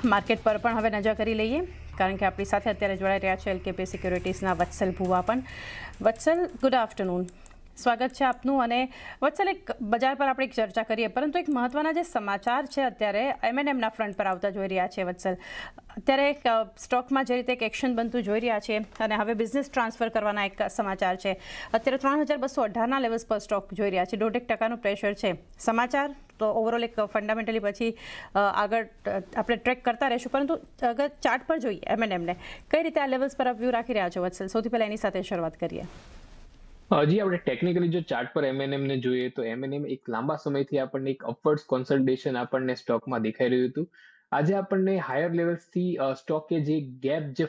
Market પર પણ હવે નજર કરી લઈએ, કારણ કે આપણી સાથે અત્યારે જોડાઈ રહ્યા છે એલકેપી સિક્યોરિટીઝના વત્સલ ભુવા પણ. વત્સલ, ગુડ આફ્ટરનૂન, સ્વાગત છે આપનું. અને વત્સલ, એક બજાર પર આપણે એક ચર્ચા કરીએ, પરંતુ એક મહત્વના જે સમાચાર છે અત્યારે M&Mના ફ્રન્ટ પર આવતા જોઈ રહ્યા છે વત્સલ. અત્યારે સ્ટોકમાં જે રીતે એક એક્શન બનતું જોઈ રહ્યા છે અને હવે બિઝનેસ ટ્રાન્સફર કરવાના એક સમાચાર છે. અત્યારે 3218ના લેવલ્સ પર સ્ટોક જોઈ રહ્યા છે, 1.5% પ્રેશર છે. સમાચાર તો ઓવરઓલ એક ફંડામેન્ટલી પછી આગળ આપણે ટ્રેક કરતા રહીશું, પરંતુ અગર ચાર્ટ પર જોઈએ M&Mને, કઈ રીતે આ લેવલ્સ પર વ્યૂ રાખી રહ્યા છો વત્સલ? સૌથી પહેલા એની સાથે શરૂઆત કરીએ. હજી આપણે ટેકનિકલી જો ચાર્ટ પર M&M ને જોઈએ તો M&M એક લાંબા સમયથી આપણને એક અપવર્ડ્સ કોન્સોલિડેશન આપણને સ્ટોકમાં દેખાઈ રહ્યું હતું. આજે આપણને હાયર લેવલ્સથી સ્ટોકે જે ગેપ જે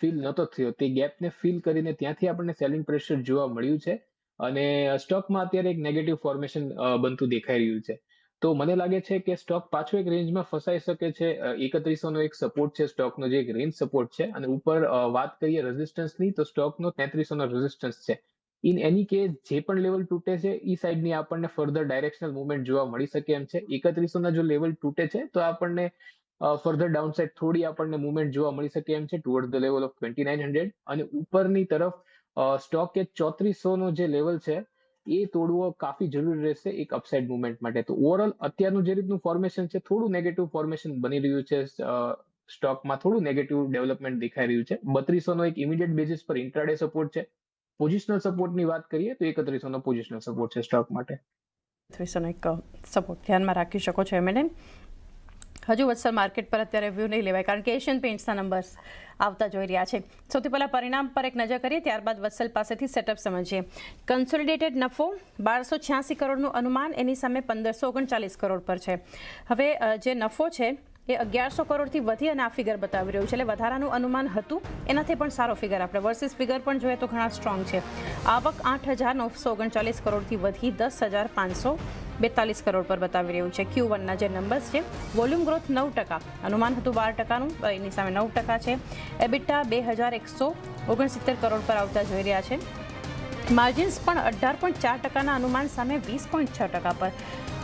ફીલ નહોતો થયો, તે ગેપને ફીલ કરીને ત્યાંથી આપણને સેલિંગ પ્રેશર જોવા મળ્યું છે અને સ્ટોકમાં અત્યારે એક નેગેટિવ ફોર્મેશન બનતું દેખાઈ રહ્યું છે. તો મને લાગે છે કે સ્ટોક પાછો એક રેન્જમાં ફસાઈ શકે છે. 3100નો એક સપોર્ટ છે સ્ટોકનો, જે એક રેન્જ સપોર્ટ છે, અને ઉપર વાત કરીએ રેઝિસ્ટન્સની તો સ્ટોકનો 3300નો રેઝિસ્ટન્સ છે. ઇન એની કેસ જે પણ લેવલ તૂટે છે એ સાઈડની આપણને ફર્ધર ડાયરેક્શનલ મુવમેન્ટ જોવા મળી શકે એમ છે. 3100ના જો લેવલ તૂટે છે તો આપણને ફર્ધર ડાઉનસાઇડ થોડી આપણને મુવમેન્ટ જોવા મળી શકે એમ છે ટુવર્ડ ધ લેવલ ઓફ 2900, અને ઉપરની તરફ સ્ટોકે 3400નો જે લેવલ છે એ તોડવો કાફી જરૂરી રહેશે એક અપસાઇડ મુવમેન્ટ માટે. તો ઓવરઓલ અત્યારનું જે રીતનું ફોર્મેશન છે, થોડું નેગેટિવ ફોર્મેશન બની રહ્યું છે. સ્ટોકમાં થોડું નેગેટિવ ડેવલપમેન્ટ દેખાઈ રહ્યું છે. 3200નો એક ઇમિડિયેટ બેઝિસ પર ઇન્ટ્રાડે સપોર્ટ છે. પોઝિશનલ સપોર્ટની વાત કરીએ તો 3100નો પોઝિશનલ સપોર્ટ છે સ્ટોક માટે. 3100નો એક સપોર્ટ ધ્યાનમાં રાખી શકો છો M&M. હજુ વત્સલ માર્કેટ પર અત્યારે વ્યૂ નહીં લેવાય, કારણ કે એશિયન પેઇન્ટ્સના નંબર્સ આવતા જોઈ રહ્યા છે. સૌથી પહેલાં પરિણામ પર એક નજર કરીએ, ત્યારબાદ વત્સલ પાસેથી સેટઅપ સમજીએ. કન્સોલિડેટેડ નફો 1286 કરોડનું અનુમાન, એની સામે 1539 કરોડ પર છે. હવે જે નફો છે એ 1100 કરોડથી વધી અને આ ફિગર બતાવી રહ્યું છે, એટલે વધારાનું અનુમાન હતું એનાથી પણ સારો ફિગર. આપણે વર્સિસ ફિગર પણ જોઈએ તો ઘણા સ્ટ્રોંગ છે. આવક 8939 કરોડથી વધી 10,542 કરોડ પર બતાવી રહ્યું છે. Q1ના જે નંબર્સ છે, વોલ્યુમ ગ્રોથ 9%, અનુમાન હતું 12%નું, એની સામે 9% છે. એબિટા 2169 કરોડ પર આવતા જોઈ રહ્યા છે. માર્જિન્સ પણ 18.4%ના અનુમાન સામે 20.6% પર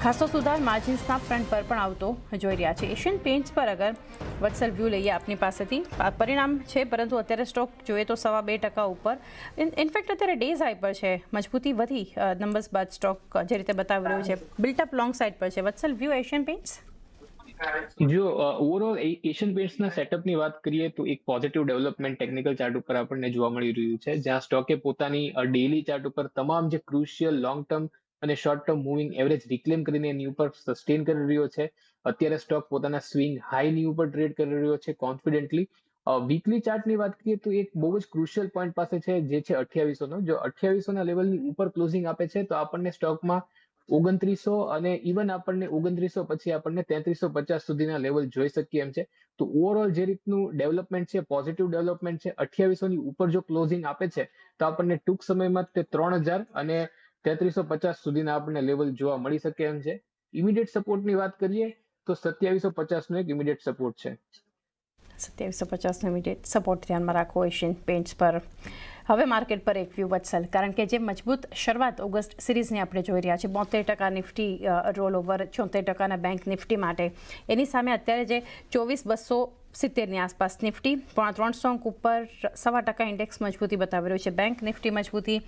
ખાસો સુધાર માર્જિન્સના ફ્રન્ટ પર પણ આવતો જોઈ રહ્યા છે. એશિયન પેઇન્ટ્સ પર અગર વત્સલ વ્યૂ લઈએ આપની પાસેથી, પરિણામ છે પરંતુ અત્યારે સ્ટોક જોઈએ તો 2.25% ઉપર. ઇનફેક્ટ અત્યારે ડેઝ હાઈ પર છે, મજબૂતી વધી નંબર્સ બાદ સ્ટોક જે રીતે બતાવી રહ્યું છે. બિલ્ટઅપ લોંગ સાઇડ પર છે. વત્સલ, વ્યૂ એશિયન પેઇન્ટ્સ? જો ઓવરઓલ એશિયન પેઇન્ટ્સના સેટઅપની વાત કરીએ તો એક પોઝિટિવ ડેવલપમેન્ટ ટેકનિકલ ચાર્ટ ઉપર આપણને જોવા મળી રહ્યું છે, જ્યાં સ્ટોકે પોતાની ડેઇલી ચાર્ટ ઉપર તમામ જે ક્રુશિયલ લોંગ ટર્મ અને શોર્ટ ટર્મ મૂવિંગ એવરેજ રિક્લેમ કરીને એની ઉપર સસ્ટેન કરી રહ્યો છે. અત્યારે સ્ટોક પોતાના સ્વિંગ હાઈની ઉપર ટ્રેડ કરી રહ્યો છે કોન્ફિડન્ટલી. વીકલી ચાર્ટની વાત કરીએ તો એક બહુ જ ક્રુશિયલ પોઈન્ટ પાસે છે, જે છે 2800નો. જો 2800ના લેવલની ઉપર ક્લોઝિંગ આપે છે તો આપણને સ્ટોકમાં 2900 અને ઇવન આપણને 2900 પછી આપણને 3350 સુધીના લેવલ જોઈ શકીએ એમ છે. તો ઓવરઓલ જે રીતનું ડેવલપમેન્ટ છે, પોઝિટિવ ડેવલપમેન્ટ છે. 2800ની ઉપર જો ક્લોઝિંગ આપે છે તો આપણને ટૂંક સમયમાં તે 3000 અને 3350 સુધીના આપણને લેવલ જોવા મળી શકે એમ છે. ઇમિડિયેટ સપોર્ટની વાત કરીએ તો 2750નો એક ઇમિડિયેટ સપોર્ટ છે. 2750નો ઇમિડિયેટ સપોર્ટ ધ્યાનમાં રાખો એશિયન પેઇન્ટ્સ પર. હવે માર્કેટ પર એક વ્યૂ વત્સલ, કારણ કે જે મજબૂત શરૂઆત ઓગસ્ટ સિરીઝની આપણે જોઈ રહ્યા છીએ, 72% નિફ્ટી રોલ ઓવર, 74%ના બેંક નિફ્ટી માટે, એની સામે અત્યારે જે 24270ની આસપાસ નિફ્ટી 300 અંક ઉપર 1.25% ઇન્ડેક્સ મજબૂતી બતાવી રહ્યું છે. બેંક નિફ્ટી મજબૂતી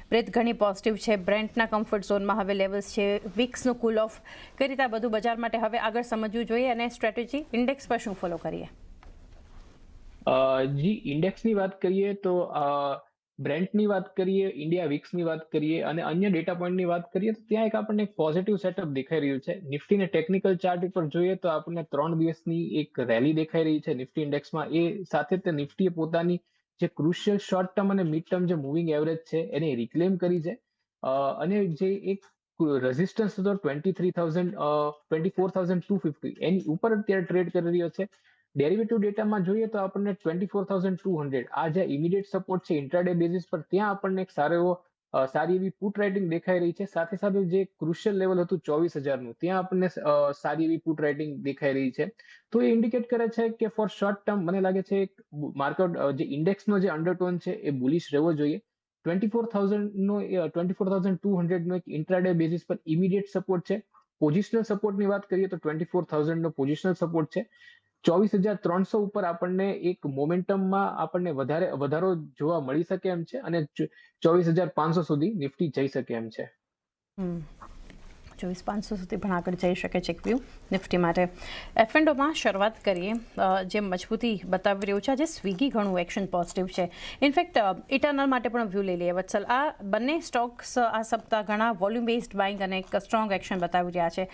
બ્રેથ ઘણી પોઝિટિવ છે. બ્રેન્ટના કમ્ફર્ટ ઝોનમાં હવે લેવલ્સ છે. વિક્સનું કુલ ઓફ, કઈ રીતે આ બધું બજાર માટે હવે આગળ સમજવું જોઈએ, અને સ્ટ્રેટેજી ઇન્ડેક્સ પર શું ફોલો કરીએ? જી, ઇન્ડેક્સની વાત કરીએ તો બ્રેન્ટની વાત કરીએ, ઇન્ડિયા વિક્સની વાત કરીએ અને અન્ય ડેટા પોઈન્ટની વાત કરીએ તો ત્યાં એક આપણને એક પોઝિટિવ સેટઅપ દેખાઈ રહ્યું છે. નિફ્ટીને ટેકનિકલ ચાર્ટ ઉપર જોઈએ તો આપણને 3 દિવસની એક રેલી દેખાઈ રહી છે નિફ્ટી ઇન્ડેક્સમાં. એ સાથે તે નિફ્ટીએ પોતાની જે ક્રુશિયલ શોર્ટ ટર્મ અને મિડ ટર્મ જે મૂવિંગ એવરેજ છે એને રિક્લેમ કરી છે, અને જે એક રેઝિસ્ટન્સ હતો 24,250, એની ઉપર અત્યારે ટ્રેડ કરી રહ્યો છે. ડેરિવેટિવ ડેટામાં જોઈએ તો આપણને 24,200 આ જે ઇમિડિયેટ સપોર્ટ છે ઇન્ટ્રાડે બેઝિસ પર, ત્યાં આપણને એક સારી એવી પુટ રાઇટિંગ દેખાઈ રહી છે. સાથે સાથે જે ક્રુશિયલ લેવલ હતું 24,000નું, ત્યાં આપણને સારી એવી પુટ રાઇટિંગ દેખાઈ રહી છે. તો એ ઇન્ડિકેટ કરે છે કે ફોર શોર્ટ ટર્મ મને લાગે છે માર્કેટ જે ઇન્ડેક્સનો જે અંડરટોન છે એ બુલિશ રહેવો જોઈએ. 24,200નો એક ઇન્ટ્રાડે બેઝિસ પર ઇમિડિયેટ સપોર્ટ છે. પોઝિશનલ સપોર્ટની વાત કરીએ તો 24,000નો પોઝિશનલ સપોર્ટ છે. 24,300 ઉપર આપણને એક મોમેન્ટમમાં આપણને વધારો જોવા મળી શકે એમ છે, અને 24,500 સુધી નિફ્ટી જઈ શકે એમ છે. 24,500 સુધી પણ આગળ જઈ શકે છે એક વ્યૂ નિફ્ટી માટે. F&Oમાં શરૂઆત કરીએ. જે મજબૂતી બતાવી રહ્યું છે આજે સ્વિગી ઘણું એક્શન પોઝિટિવ છે. ઇનફેક્ટ ઇટરનલ માટે પણ વ્યૂ લઈ લઈએ વત્સલ. આ બંને સ્ટોક્સ આ સપ્તાહ ઘણા વોલ્યુમ બેઝડ બાઇંગ અને એક સ્ટ્રોંગ એક્શન બતાવી રહ્યા છે.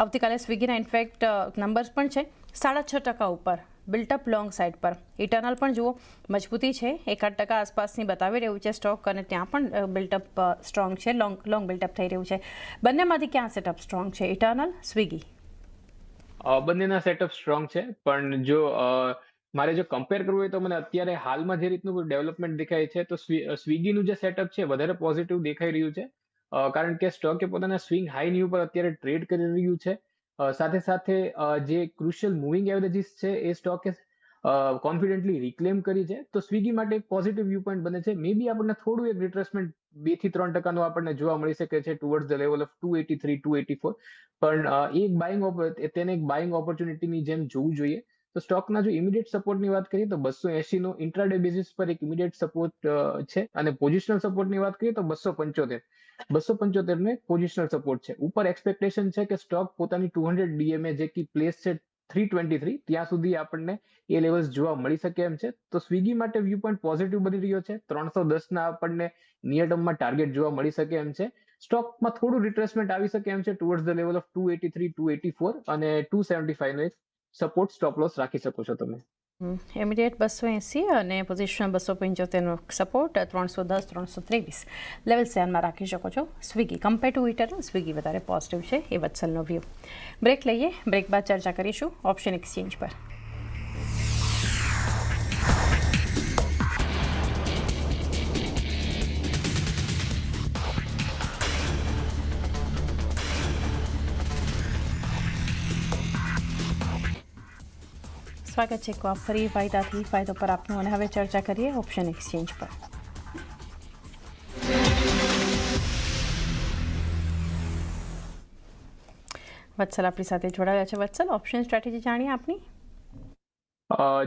આવતીકાલે સ્વિગીના ઇનફેક્ટ નંબર્સ પણ છે 6.5% ઉપર બિલ્ટઅપ લોંગ સાઇડ પર. ઇટરનલ પણ જુઓ મજબૂતી છે 1.8% આસપાસની બતાવી રહ્યું છે સ્ટોક, અને ત્યાં પણ બિલ્ટઅપ સ્ટ્રોંગ છે, લોંગ બિલ્ટઅપ થઈ રહ્યું છે. બંનેમાંથી ક્યાં સેટઅપ સ્ટ્રોંગ છે, ઇટરનલ, સ્વિગી? બંનેના સેટઅપ સ્ટ્રોંગ છે, પણ મારે જો કમ્પેર કરવું હોય તો મને અત્યારે હાલમાં જે રીતનું ડેવલપમેન્ટ દેખાય છે, તો સ્વિગીનું જે સેટઅપ છે વધારે પોઝિટિવ દેખાઈ રહ્યું છે. કારણ કે સ્ટોકે પોતાના સ્વિંગ હાઈની ઉપર અત્યારે ટ્રેડ કરી રહ્યું છે. સાથે સાથે જે ક્રુશિયલ મૂવિંગ એવરેજીસ છે એ સ્ટોકે કોન્ફિડન્ટલી રિક્લેમ કરી છે, તો સ્વિગી માટે એક પોઝિટિવ વ્યૂ પોઈન્ટ બને છે. મે બી આપણને થોડું એક રિટ્રેસમેન્ટ 2 થી 3% આપણને જોવા મળી શકે છે ટુવર્ડ્સ ધ લેવલ ઓફ 283, 284. પણ તેને એક બાઇંગ ઓપોર્ચ્યુનિટીની જેમ જોવું જોઈએ. તો સ્ટોકના જો ઇમિડિયેટ સપોર્ટની વાત કરીએ તો 280 નો ઇન્ટ્રાડે બેસિસ પર એક ઇમિડિયેટ સપોર્ટ છે, અને પોઝિશનલ સપોર્ટની વાત કરીએ તો 275 ને પોઝિશનલ સપોર્ટ છે. ઉપર એક્સપેક્ટેશન છે કે સ્ટોક પોતાની 200 ડીએમએ જે કી પ્લેસ છે 323, ત્યાં સુધી આપણને એ લેવલ્સ જોવા મળી શકે એમ છે. તો સ્વિગી માટે વ્યૂ પોઈન્ટ પોઝિટિવ બની રહ્યો છે. 310 ના આપણને નિયર ટર્મમાં ટાર્ગેટ જોવા મળી શકે એમ છે. સ્ટોકમાં થોડું રિટ્રેસમેન્ટ આવી શકે એમ છે ટુવર્ડ્સ ધ લેવલ ઓફ 283, 284, અને 275 નો એક સપોર્ટ સ્ટોપ લોસ રાખી શકો છો તમે. ઇમિડિયેટ 280 અને પોઝિશન 275નો સપોર્ટ 310, 323 લેવલ્સ ધ્યાનમાં રાખી શકો છો. Swiggy compare to eternal Swiggy વધારે પોઝિટિવ છે એ વત્સલનો વ્યૂ. બ્રેક લઈએ, બ્રેક બાદ ચર્ચા કરીશું ઓપ્શન એક્સચેન્જ પર. સ્વાગત છે ફરી ફાયદો પર આપનું, અને હવે ચર્ચા કરીએ ઓપ્શન એક્સચેન્જ પર. વત્સલ આપણી સાથે જોડાયા છે. વત્સલ, ઓપ્શન સ્ટ્રેટેજી જાણીએ આપની.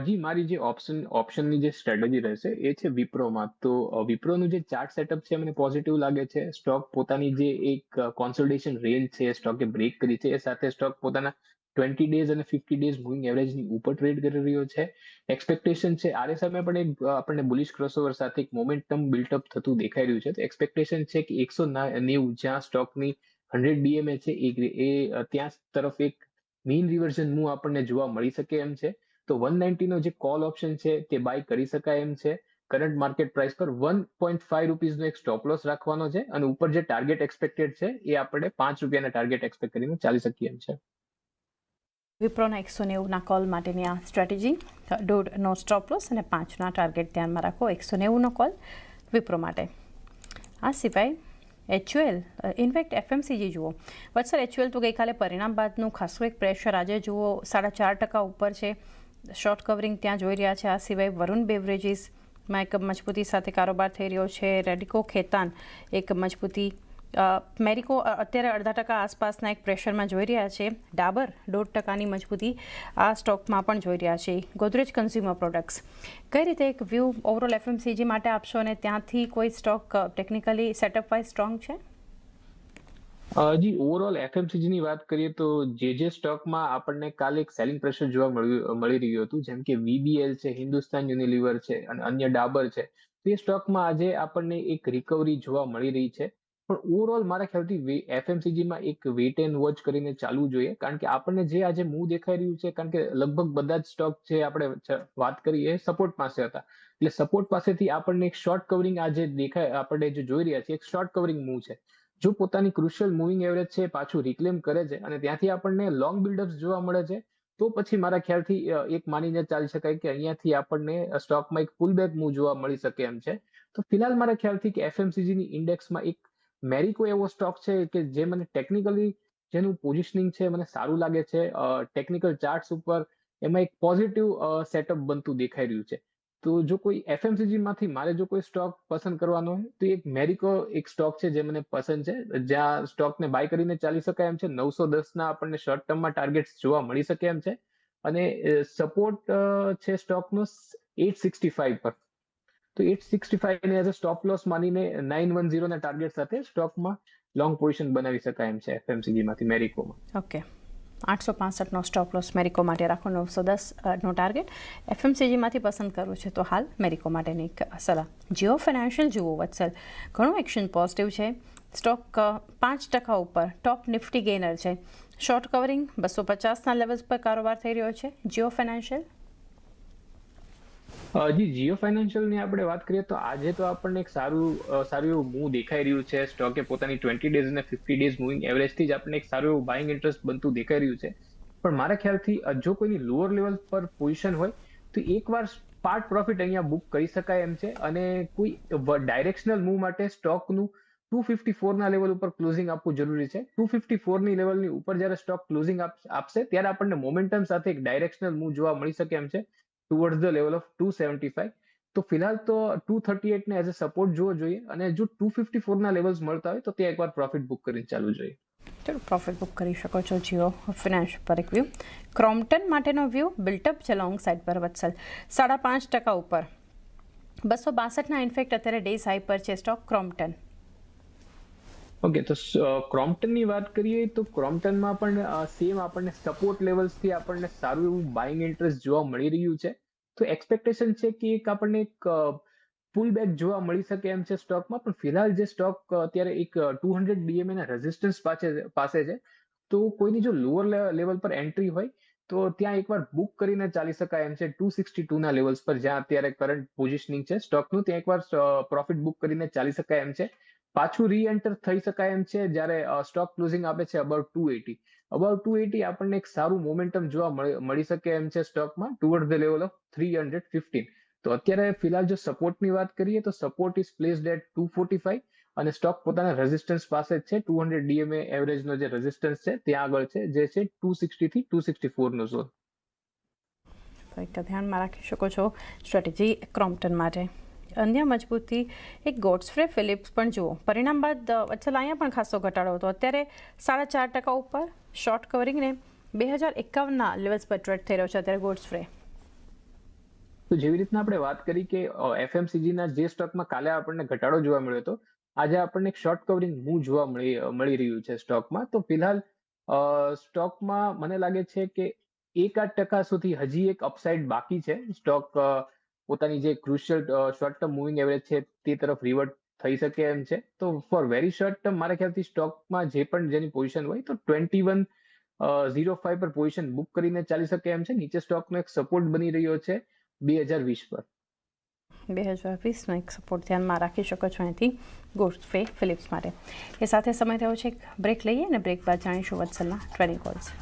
જી, મારી જે ઓપ્શનની જે સ્ટ્રેટેજી રહેશે એ છે વિપ્રોમાં. તો વિપ્રોનું જે ચાર્ટ સેટઅપ છે મને પોઝિટિવ લાગે છે. સ્ટોક પોતાની જે એક કોન્સોલિડેશન રેન્જ છે સ્ટોકે બ્રેક કરી છે. એ સાથે સ્ટોક પોતાના 20 ડેઝ અને 50 ડેઝ મૂવિંગ એવરેજની ઉપર ટ્રેડ કરી રહ્યો છે. એક્સપેક્ટેશન છે RSI માં પણ એક આપણને બુલિશ ક્રોસઓવર સાથે એક મોમેન્ટમ બિલ્ટઅપ થતું દેખાઈ રહ્યું છે. તો એક્સપેક્ટેશન છે કે 190 જ્યાં સ્ટોકની 100 ડીએમએ છે એ ત્યાં તરફ એક મીન રિવર્ઝન મૂવ આપણને જોવા મળી શકે એમ છે. તો 190 નો જે કોલ ઓપ્શન છે તે બાય કરી શકાય એમ છે. કરંટ માર્કેટ પ્રાઇસ પર 1.5 રૂપીઝનો એક સ્ટોપ લોસ રાખવાનો છે, અને ઉપર જે ટાર્ગેટ એક્સપેક્ટેડ છે એ આપણે 5 રૂપિયાના ટાર્ગેટ એક્સપેક્ટ કરીને ચાલી શકીએ એમ છે. વિપ્રોના 190ના કોલ માટેની આ સ્ટ્રેટેજી, 1.5નો સ્ટોપ લોસ અને 5ના ટાર્ગેટ ધ્યાનમાં રાખો. 190નો કોલ વિપ્રો માટે. આ સિવાય HUL, ઇનફેક્ટ FMCG જુઓ વત્સલ. HUL તો ગઈકાલે પરિણામ બાદનું ખાસું એક પ્રેશર આજે જુઓ 4.5% ઉપર છે. શોર્ટ કવરિંગ ત્યાં જોઈ રહ્યા છે. આ સિવાય વરુણ બેવરેજીસમાં એક મજબૂતી સાથે કારોબાર થઈ રહ્યો છે. રેડિકો ખેતાન એક મજબૂતી. મેરિકો અત્યારે 0.5% આસપાસના એક પ્રેશરમાં જોઈ રહ્યા છે. ડાબર 1.5%ની મજબૂતી આ સ્ટોકમાં પણ જોઈ રહ્યા છે. ગોદરેજ કન્ઝ્યુમર પ્રોડક્ટ્સ કઈ રીતે એક વ્યૂ ઓવરઓલ FMCG માટે આપશો, અને ત્યાંથી કોઈ stock technically setup wise strong છે? જી, ઓવરઓલ FMCG ની વાત કરીએ તો જે સ્ટોકમાં આપણને કાલે એક સેલિંગ પ્રેશર જોવા મળી રહ્યું હતું, જેમ કે VBL છે, હિન્દુસ્તાન યુનિલિવર છે, અને અન્ય ડાબર છે, તો એ સ્ટોકમાં આજે આપણને એક રિકવરી જોવા મળી રહી છે. પણ ઓવરઓલ મારા ખ્યાલથી FMCGમાં એક વેટ એન્ડ વોચ કરીને ચાલવું જોઈએ, કારણ કે આપણને જે આજે મૂવ દેખાઈ રહ્યું છે, કારણ કે લગભગ બધા જ સ્ટોક જે આપણે વાત કરી એ સપોર્ટ પાસે હતા. એટલે સપોર્ટ પાસેથી આપણને એક શોર્ટ કવરિંગ આજે દેખાય, આપણે જે જોઈ રહ્યા છીએ એક શોર્ટ કવરિંગ મૂવ છે. જો પોતાની ક્રુશિયલ મૂવિંગ એવરેજ છે પાછું રિક્લેમ કરે છે અને ત્યાંથી આપણને લોંગ બિલ્ડઅપ્સ જોવા મળે છે, તો પછી મારા ખ્યાલથી એક માનીને ચાલી શકાય કે અહીંયાથી આપણને સ્ટોકમાં એક પુલબેક મૂવ જોવા મળી શકે એમ છે. તો ફિલહાલ મારા ખ્યાલથી કે FMCG ની ઇન્ડેક્સમાં એક મેરિકો એવો સ્ટોક છે કે જે મને ટેકનિકલી જેનું પોઝિશનિંગ છે મને સારું લાગે છે. ટેકનિકલ ચાર્ટ્સ ઉપર એમાં એક પોઝિટિવ સેટઅપ બનતું દેખાઈ રહ્યું છે. તો જો કોઈ FMCG માંથી મારે જો કોઈ સ્ટોક પસંદ કરવાનો હોય તો એક મેરિકો એક સ્ટોક છે જે મને પસંદ છે, જ્યાં સ્ટોકને બાય કરીને ચાલી શકાય એમ છે. 910 ના આપણને શોર્ટ ટર્મમાં ટાર્ગેટ્સ જોવા મળી શકે એમ છે. અને સપોર્ટ છે સ્ટોકનો 865 પર. તો 865 ને એઝ અ સ્ટોપ લોસ માનીને 910 ના ટાર્ગેટ સાથે સ્ટોકમાં લોંગ પોઝિશન બનાવી શકાય એમ છે એફએમસીજી માંથી મેરિકોમાં. ઓકે, 865નો સ્ટોપ લોસ મેરિકો માટે રાખો, 910નો ટાર્ગેટ એફએમસીજીમાંથી પસંદ કરવું છે તો હાલ મેરિકો માટેની એક સલાહ. જીઓ ફાઇનાન્શિયલ જુઓ વત્સલ, ઘણું એક્શન પોઝિટિવ છે, સ્ટોક 5% ઉપર, ટોપ નિફ્ટી ગેનર છે, શોર્ટ કવરિંગ 250ના લેવલ્સ પર કારોબાર થઈ રહ્યો છે જીઓ ફાઇનાન્શિયલ. જી, જીઓ ફાઇનાન્શિયલની આપણે વાત કરીએ તો આજે તો આપણને એક સારું એવું મૂવ દેખાઈ રહ્યું છે. સ્ટોકે પોતાની 20 ડેઝ અને 50 ડેઝ મૂવિંગ એવરેજથી જ આપણને એક સારું એવું બાઇંગ ઇન્ટરેસ્ટ બનતું દેખાઈ રહ્યું છે. પણ મારા ખ્યાલથી જો કોઈની લોઅર લેવલ પર પોઝિશન હોય તો એકવાર પાર્ટ પ્રોફિટ અહીંયા બુક કરી શકાય એમ છે. અને કોઈ ડાયરેક્શનલ મૂવ માટે સ્ટોકનું 254ના લેવલ ઉપર ક્લોઝિંગ આપવું જરૂરી છે. 254ની લેવલની ઉપર જ્યારે સ્ટોક ક્લોઝિંગ આપશે ત્યારે આપણને મોમેન્ટમ સાથે એક ડાયરેક્શનલ મૂવ જોવા મળી શકે એમ છે ટુવર્ડ્સ ધ લેવલ ઓફ 275. તો ફિલહાલ તો 238 ને એઝ અ સપોર્ટ જોવો જોઈએ, અને જો 254ના લેવલ્સ મળતા હોય તો ત્યાં એકવાર પ્રોફિટ બુક કરીને ચાલવું જોઈએ. ચલો, પ્રોફિટ બુક કરી શકો છો જીઓ ફિનાન્શિયલ પર એક વ્યૂ. ક્રોમ્પ્ટન માટેનો વ્યૂ બિલ્ટઅપ છે લોંગ સાઇડ પર વત્સલ, 5.5% ઉપર, 262ના ઇનફેક્ટ અત્યારે ડેઝ હાઈ પર છે સ્ટોક ક્રોમ્પ્ટન. ઓકે, તો ક્રોમ્પ્ટનની વાત કરીએ તો ક્રોમ્પ્ટનમાં પણ સેમ આપણને સપોર્ટ લેવલ્સથી આપણને સારું એવું બાઇંગ ઇન્ટરેસ્ટ જોવા મળી રહ્યું છે. તો એક્સપેક્ટેશન છે કે આપણને એક પુલ બેક જોવા મળી શકે એમ છે સ્ટોકમાં. પણ ફિલહાલ જે સ્ટોક અત્યારે એક 200 ડીએમએ ના રેઝિસ્ટન્સ પાસે છે, તો કોઈની જો લોઅર લેવલ પર એન્ટ્રી હોય તો ત્યાં એકવાર બુક કરીને ચાલી શકાય એમ છે 262ના લેવલ્સ પર, જ્યાં અત્યારે કરંટ પોઝિશનિંગ છે સ્ટોકનું. ત્યાં એકવાર પ્રોફિટ બુક કરીને ચાલી શકાય એમ છે. પાછું રી એન્ટર થઈ શકાય એમ છે જ્યારે સ્ટોક ક્લોઝિંગ આપે છે અબાઉટ 280. અબાઉટ 280 આપણને એક સારું મોમેન્ટમ જોવા મળી શકે એમ છે સ્ટોકમાં ટુવર્ડ ધ લેવલ ઓફ 315. તો અત્યારે ફિલહાલ જો સપોર્ટની વાત કરીએ તો સપોર્ટ ઇઝ પ્લેસ્ડ એટ 245, અને સ્ટોક પોતાના રેઝિસ્ટન્સ પાસે જ છે. 200 ડીએમએ એવરેજનો જે રેઝિસ્ટન્સ છે ત્યાં આગળ છે, જે છે 260 થી 264નો ઝોન. તો એક ધ્યાનમાં રાખી શકો છો સ્ટ્રેટેજી ક્રોમ્પ્ટન માટે. અન્ય મજબૂતી એક ગોડ્સફ્રે ફિલિપ્સ પણ જુઓ, પરિણામ બાદ વચ્ચે અહીંયા પણ ખાસો ઘટાડો હતો, અત્યારે 4.5% ઉપર, શોર્ટ કવરિંગને 2051ના લેવલ્સ પર ટ્રેડ થઈ રહ્યો છે અત્યારે ગોડ્સફ્રે. તો જેવી રીતના આપણે વાત કરી કે એફએમસીજીના જે સ્ટોકમાં કાલે આપણને ઘટાડો જોવા મળ્યો હતો, આજે આપણને એક શોર્ટ કવરિંગ મૂવ જોવા મળી રહ્યું છે સ્ટોકમાં. તો ફિલહાલ સ્ટોકમાં મને લાગે છે કે 1-8% સુધી હજી એક અપસાઇડ બાકી છે. સ્ટોક પોતાની જે crucial short term moving average છે તે તરફ રિવર્ટ થઈ શકે એમ છે. તો ફોર વેરી શોર્ટ ટર્મ મારા ખ્યાલથી સ્ટોકમાં જેની પોઝિશન હોય તો 2105 પર પોઝિશન બુક કરીને ચાલી શકે એમ છે. નીચે સ્ટોકનો એક સપોર્ટ બની રહ્યો છે 2020 પર. 2020નો એક સપોર્ટ ધ્યાનમાં રાખી શકો છો અહીંથી ગોડ્સફ્રે ફિલિપ્સ માટે. એ સાથે સમય થયો છે એક બ્રેક લઈએ, અને બ્રેક બાદ જાણીશું વત્સલના ટ્રેડિંગ કોલ્સ.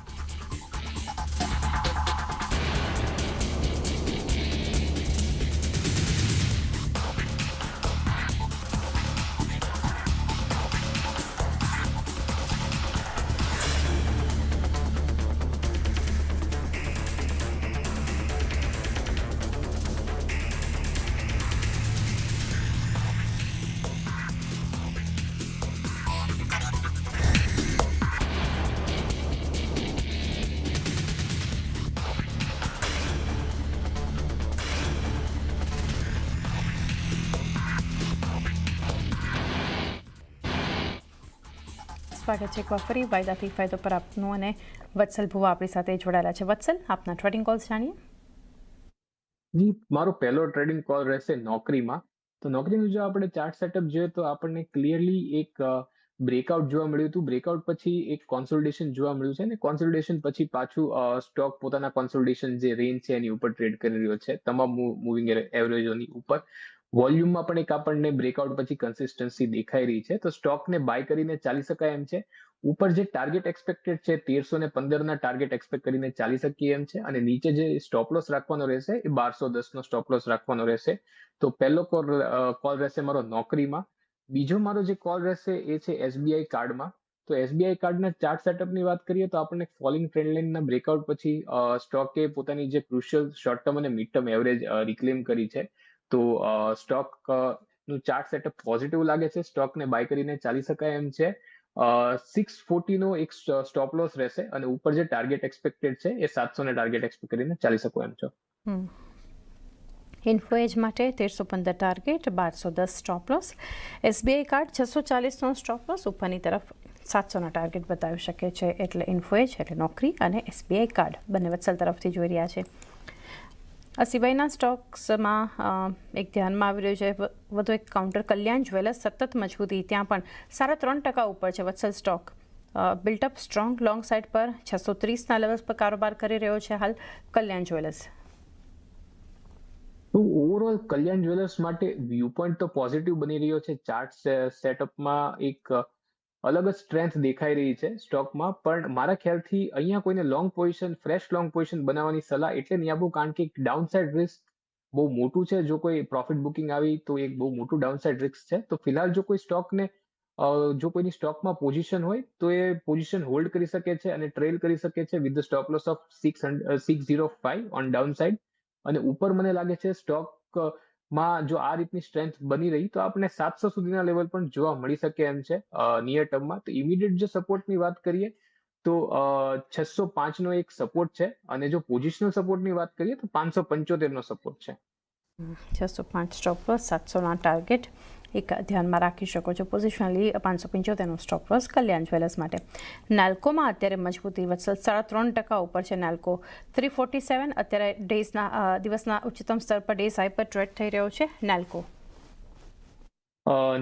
સ્વાગત છે એકવાર ફરી વાયદાથી ફાયદો પર આપનું, અને વત્સલ ભુવા આપણી સાથે જોડાયેલા છે. વત્સલ, આપના ટ્રેડિંગ કોલ્સ જાણીએ. જી, મારો પહેલો ટ્રેડિંગ કોલ રહેશે નોકરીમાં. તો નોકરીનું જો આપણે ચાર્ટ સેટઅપ જોઈએ તો આપણને ક્લિયરલી એક બ્રેકઆઉટ જોવા મળ્યું હતું. બ્રેકઆઉટ પછી એક કોન્સોલિડેશન જોવા મળ્યું છે, અને કોન્સોલિડેશન પછી પાછું સ્ટોક પોતાના કોન્સોલિડેશન જે રેન્જ છે એની ઉપર ટ્રેડ કરી રહ્યો છે, તમામ મૂવિંગ એવરેજોની ઉપર. વોલ્યુમમાં પણ એક આપણને બ્રેકઆઉટ પછી કન્સિસ્ટન્સી દેખાઈ રહી છે. તો સ્ટોકને બાય કરીને ચાલી શકાય એમ છે. ઉપર જે ટાર્ગેટ એક્સપેક્ટેડ છે 1315ના ટાર્ગેટ એક્સપેક્ટ કરીને ચાલી શકીએ એમ છે, અને નીચે જે સ્ટોપ લોસ રાખવાનો રહેશે એ 1210નો સ્ટોપ લોસ રાખવાનો રહેશે. તો પહેલો કોલ રહેશે મારો નોકરીમાં. બીજો મારો જે કોલ રહેશે એ છે એસબીઆઈ કાર્ડમાં. તો એસબીઆઈ કાર્ડના ચાર્ટ સેટઅપની વાત કરીએ તો આપણને ફોલિંગ ટ્રેન્ડ લાઇનના બ્રેકઆઉટ પછી સ્ટોકે પોતાની જે ક્રુશિયલ શોર્ટ ટર્મ અને મિડ ટર્મ એવરેજ રિક્લેમ કરી છે. તો સ્ટોક નું ચાર્ટ સેટઅપ પોઝિટિવ લાગે છે, સ્ટોકને બાય કરીને ચાલી શકાય એમ છે. 640 નો એક સ્ટોપ લોસ રહેશે અને ઉપર જે ટાર્ગેટ એક્સપેક્ટેડ છે એ 700 ને ટાર્ગેટ એક્સપેક્ટ કરીને ચાલી શકો એમ છો. ઇન્ફો એજ માટે 1315 target, 1210 stop loss. SBI card 640નો સ્ટોપ લોસ, ઉપરની તરફ 700ના ટાર્ગેટ બતાવી શકે છે. એટલે ઇન્ફો એજ એટલે નોકરી અને SBI કાર્ડ બંને વત્સલ તરફથી જોઈ રહ્યા છે. આ સિવાયના સ્ટોક્સમાં એક ધ્યાનમાં આવી રહ્યું છે વધુ એક કાઉન્ટર કલ્યાણ જ્વેલર્સ, સતત મજબૂતી, ત્યાં પણ 3.5% ઉપર છે Vatsal stock. Built up strong long side પર 630ના લેવલ્સ પર કારોબાર કરી રહ્યો છે હાલ કલ્યાણ જ્વેલર્સ. તો ઓવરઓલ કલ્યાણ જ્વેલર્સ માટે વ્યૂ પોઈન્ટ તો પોઝિટિવ બની રહ્યો છે. ચાર્ટ સેટઅપમાં એક અલગ જ સ્ટ્રેન્થ દેખાઈ રહી છે સ્ટોકમાં, પણ મારા ખ્યાલથી અહીંયા કોઈને ફ્રેશ લોંગ પોઝિશન બનાવવાની સલાહ એટલે નહીં આપું, કારણ કે ડાઉનસાઇડ રિસ્ક બહુ મોટું છે. જો કોઈ પ્રોફિટ બુકિંગ આવી તો એક બહુ મોટું ડાઉનસાઇડ રિસ્ક છે. તો ફિલહાલ જો કોઈની સ્ટોકમાં પોઝિશન હોય તો એ પોઝિશન હોલ્ડ કરી શકે છે અને ટ્રેલ કરી શકે છે with the stop loss of 605 on downside. અને ઉપર મને લાગે છે સ્ટોકમાં જો આ રીતની સ્ટ્રેન્થ બની રહી તો આપણે 700 સુધીના લેવલ પણ જોવા મળી શકે એમ છે નિયર ટર્મમાં. તો ઇમિડિયેટ જો સપોર્ટની વાત કરીએ તો 605 નો એક સપોર્ટ છે, અને જો પોઝિશનલ સપોર્ટની વાત કરીએ તો 575 નો સપોર્ટ છે. 605 સ્ટોપ લોસ, 700ના ટાર્ગેટ એક ધ્યાનમાં રાખી શકો છો. પોઝિશનલી 575નો સ્ટોપ લોસ કલ્યાણ જ્વેલર્સ માટે. નાલ્કોમાં અત્યારે મજબૂતી વત્સલ 3.5% ઉપર છે. નાલ્કો 347 અત્યારે દિવસના ઉચ્ચતમ સ્તર પર ડેઝ હાઈ પર ટ્રેડ થઈ રહ્યો છે નાલ્કો.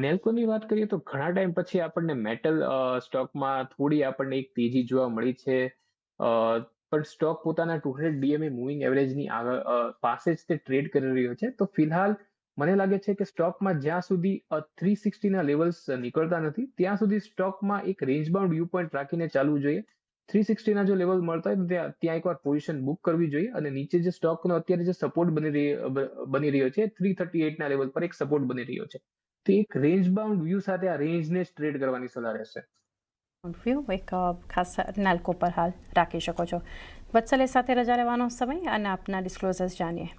નેલ્કોની વાત કરીએ તો ઘણા ટાઈમ પછી આપણને મેટલ સ્ટોકમાં થોડી આપણને એક તેજી જોવા મળી છે. પણ સ્ટોક પોતાના 200 DMA મૂવિંગ એવરેજની પાસે જ તે ટ્રેડ કરી રહ્યો છે. તો ફિલહાલ મને લાગે છે કે સ્ટોકમાં જ્યાં સુધી 360ના લેવલ્સ નીકળતા નથી ત્યાં સુધી સ્ટોકમાં એક રેન્જ બાઉન્ડ વ્યૂ પોઈન્ટ રાખીને ચાલવું જોઈએ. 360ના જો લેવલ મળતા હોય તો ત્યાં એકવાર પોઝિશન બુક કરવી જોઈએ, અને નીચે જે સ્ટોકનો અત્યારે જે સપોર્ટ બની રહ્યો છે 338ના લેવલ પર એક સપોર્ટ બની રહ્યો છે. તો એક રેન્જ બાઉન્ડ વ્યૂ સાથે આ રેન્જને ટ્રેડ કરવાની સલાહ રહેશે. વ્યૂ એક ખાસ નાલ્કો પર હાલ રાખી શકો છો. વત્સલે સાથે રજા લેવાનો સમય અને આપના ડિસ્ક્લોઝર્સ જાણીએ.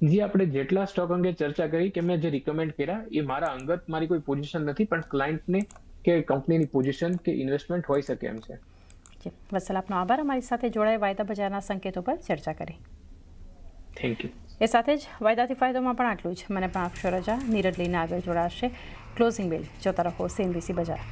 જી, આપણે જેટલા સ્ટોક અંગે ચર્ચા કરી કે મેં જે રિકમેન્ડ કર્યા એ મારી કોઈ પોઝિશન નથી, પણ ક્લાયન્ટને કે કંપનીની પોઝિશન કે ઇન્વેસ્ટમેન્ટ હોઈ શકે એમ છે. વત્સલ, આપનો આભાર અમારી સાથે જોડાઈ વાયદા બજારના સંકેતો પર ચર્ચા કરી. Thank you. એ સાથે જ વાયદાથી ફાયદોમાં પણ આટલું જ. મને પણ આપશો રજા. નીરજ લઈને આગળ જોડાશે ક્લોઝિંગ બેલ. જોતા રહો CNBC બજાર.